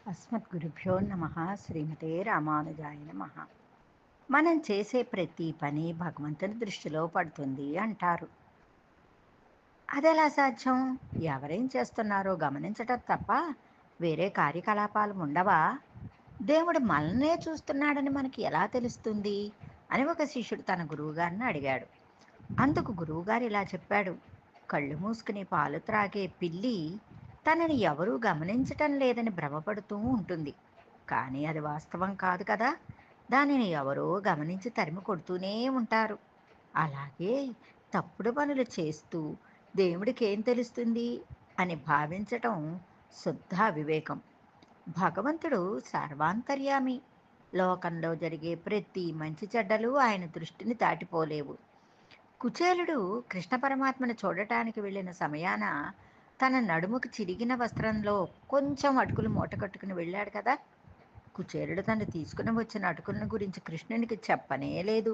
అస్మద్గురుభ్యో నమ శ్రీమతే రామానుజాయ నమ. మనం చేసే ప్రతి పని భగవంతుని దృష్టిలో పడుతుంది అంటారు. అదెలా సాధ్యం? ఎవరేం చేస్తున్నారో గమనించటం తప్ప వేరే కార్యకలాపాలు ఉండవా? దేవుడు మనల్నే చూస్తున్నాడని మనకి ఎలా తెలుస్తుంది అని ఒక శిష్యుడు తన గురువుగారిని అడిగాడు. అందుకు గురువుగారు ఇలా చెప్పాడు: కళ్ళు మూసుకుని పాలు త్రాగే పిల్లి తనని ఎవరూ గమనించటం లేదని భ్రమపడుతూ ఉంటుంది. కానీ అది వాస్తవం కాదు కదా. దానిని ఎవరో గమనించి తరిమి కొడుతూనే ఉంటారు. అలాగే తప్పుడు పనులు చేస్తూ దేవుడికి ఏం తెలుస్తుంది అని భావించటం శుద్ధ అవివేకం. భగవంతుడు సర్వాంతర్యామి. లోకంలో జరిగే ప్రతి మంచి చెడ్డలు ఆయన దృష్టిని దాటిపోలేవు. కుచేలుడు కృష్ణ పరమాత్మను చూడటానికి వెళ్ళిన సమయాన తన నడుముకు చిరిగిన వస్త్రంలో కొంచెం అటుకులు మూట కట్టుకుని వెళ్ళాడు కదా. కుచేలుడు తను తీసుకుని వచ్చిన అటుకులను గురించి కృష్ణునికి చెప్పనే లేదు.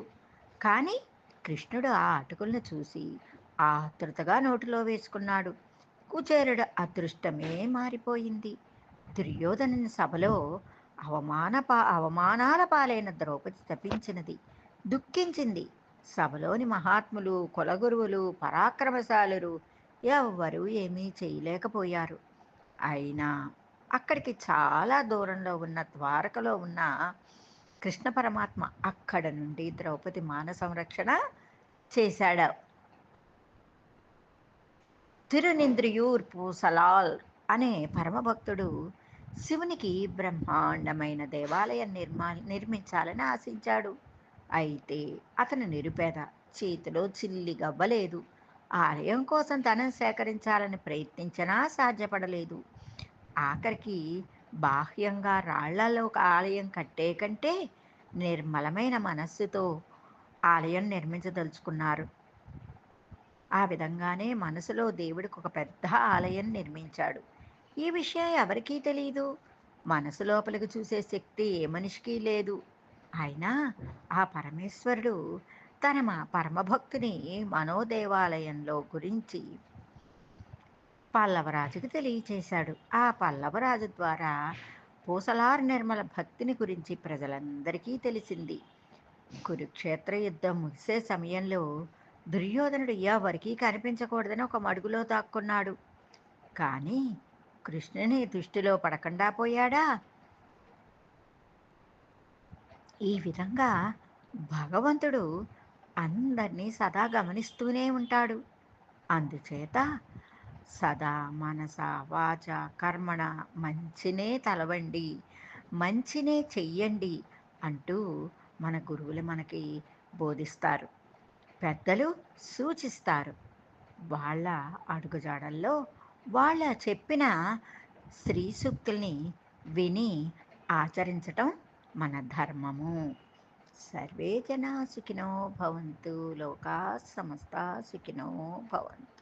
కానీ కృష్ణుడు ఆ అటుకులను చూసి ఆతృతగా నోటిలో వేసుకున్నాడు. కుచేలుడు అదృష్టమే మారిపోయింది. దుర్యోధనుని సభలో అవమానాల పాలైన ద్రౌపది తప్పించినది, దుఃఖించింది. సభలోని మహాత్ములు, కులగురువులు, పరాక్రమశాలురు ఎవ్వరూ ఏమీ చేయలేకపోయారు. అయినా అక్కడికి చాలా దూరంలో ఉన్న ద్వారకలో ఉన్న కృష్ణ పరమాత్మ అక్కడ నుండి ద్రౌపది మాన సంరక్షణ చేశాడు. తిరునింద్రియూర్ పూసలాల్ అనే పరమభక్తుడు శివునికి బ్రహ్మాండమైన దేవాలయం నిర్మించాలని ఆశించాడు. అయితే అతను నిరుపేద, చేతిలో చిల్లి గవ్వలేదు. ఆలయం కోసం ధనం సేకరించాలని ప్రయత్నించినా సాధ్యపడలేదు. ఆఖరికి బాహ్యంగా రాళ్లలో ఒక ఆలయం కట్టే కంటే నిర్మలమైన మనస్సుతో ఆలయం నిర్మించదలుచుకున్నారు. ఆ విధంగానే మనసులో దేవుడికి ఒక పెద్ద ఆలయం నిర్మించాడు. ఈ విషయం ఎవరికీ తెలియదు. మనసు లోపలికి చూసే శక్తి ఏ మనిషికి లేదు. అయినా ఆ పరమేశ్వరుడు తన పరమభక్తుని మనోదేవాలయంలో గురించి పల్లవరాజుకు తెలియచేశాడు. ఆ పల్లవరాజు ద్వారా పూసలార్ నిర్మల భక్తిని గురించి ప్రజలందరికీ తెలిసింది. కురుక్షేత్ర యుద్ధం ముగిసే సమయంలో దుర్యోధనుడు ఎవరికీ కనిపించకూడదని ఒక మడుగులో దాక్కున్నాడు. కానీ కృష్ణుని దృష్టిలో పడకుండా పోయాడా? ఈ విధంగా భగవంతుడు అందరినీ సదా గమనిస్తూనే ఉంటాడు. అందుచేత సదా మనస వాచ కర్మణ మంచినే తలవండి, మంచినే చెయ్యండి అంటూ మన గురువులు మనకి బోధిస్తారు, పెద్దలు సూచిస్తారు. వాళ్ళ అడుగుజాడల్లో వాళ్ళ చెప్పిన శ్రీ సూక్తుల్ని విని ఆచరించటం మన ధర్మము. సర్వే జనా సుఖినో భవంతు, లోకా సమస్త సుఖినో భవంతు.